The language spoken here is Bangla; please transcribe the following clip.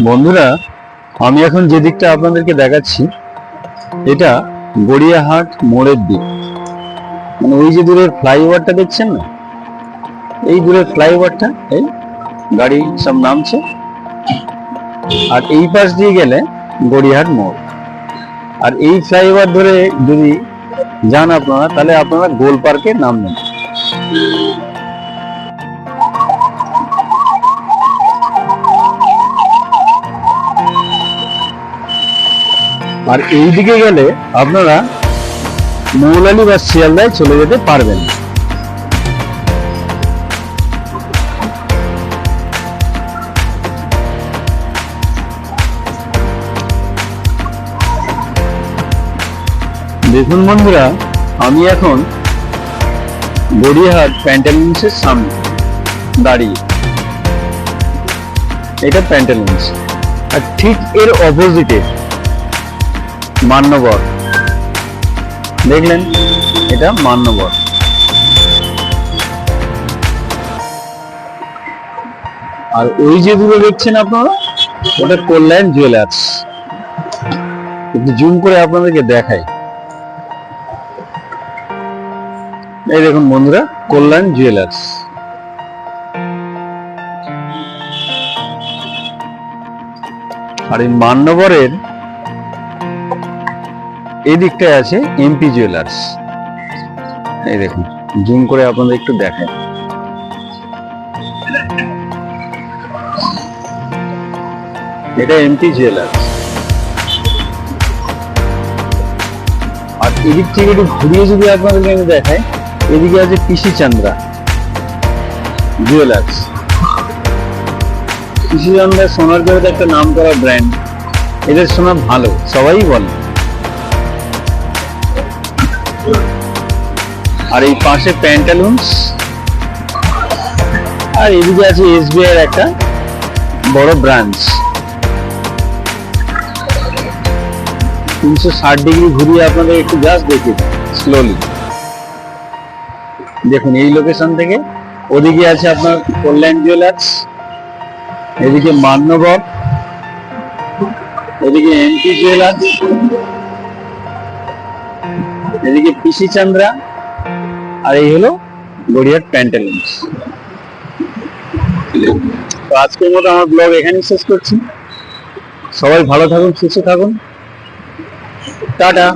বন্ধুরা, আমি এখন যে দিকটা আপনাদেরকে দেখাচ্ছি এটা গড়িয়াহাট মোড়ের দিক। মানে ওই যে দূরের ফ্লাইওভারটা দেখছেন না, এই দূরের ফ্লাইওভারটা, এই গাড়ি সব নামছে, আর এই পাশ দিয়ে গেলে গড়িয়াহাট মোড়। আর এই ফ্লাইওভার ধরে যদি যান আপনারা, তাহলে আপনারা গোল পার্কে নামবেন। আর এই দিকে গেলে আপনারা মৌলালি বা শিয়ালদায় চলে যেতে পারবেন। দেখুন বন্ধুরা, আমি এখন গড়িয়াহাট প্যান্টালুন্সের সামনে দাঁড়িয়ে। এটা প্যান্টালুন্স, আর ঠিক এর অপোজিটে মান্যবর। দেখলেন, এটা মান্যবর। আর ওই যেগুলো দেখছেন আপনারা, ওটা কল্যাণ জুয়েলার্স। একটু জুম করে আপনাদেরকে দেখাই। এই দেখুন বন্ধুরা, কল্যাণ জুয়েলার্স। আর এই মান্যবরের এই দিকটায় আছে এমপি জুয়েলার্স। এই দেখুন, জুম করে আপনাদের একটু দেখাই। এটা এমপি জুয়েলার্স। আর এদিক থেকে একটু ঘুরিয়ে যদি আপনাদেরকে আমি দেখাই, এদিকে আছে পিসি চান্দ্রা জুয়েলার্স। পিসি চান্দ্রা সোনার জগতে একটা নাম করা ব্র্যান্ড। এদের সোনা ভালো, সবাই বলে। আর এই পাশে প্যান্টালুন্স, আর এদিকে আছে এসবিআই এর একটা বড় ব্রাঞ্চ। 360 ডিগ্রি ঘুরিয়ে আপনাদের একটু জাস্ট দেখি স্লোলি। দেখুন, এই লোকেশন থেকে ওদিকে আছে আপনার কল্যাণ জুয়েলার্স, এদিকে মান্যবর, এদিকে এমপি জুয়েলার্স, এদিকে পিসি চান্দ্রা, আর এই হলো গড়িয়াহাট প্যান্টালুন্স। তো আজকের মতো আমার ব্লগ এখানেই শেষ করছি। সবাই ভালো থাকুন, সুস্থ থাকুন, টাটা।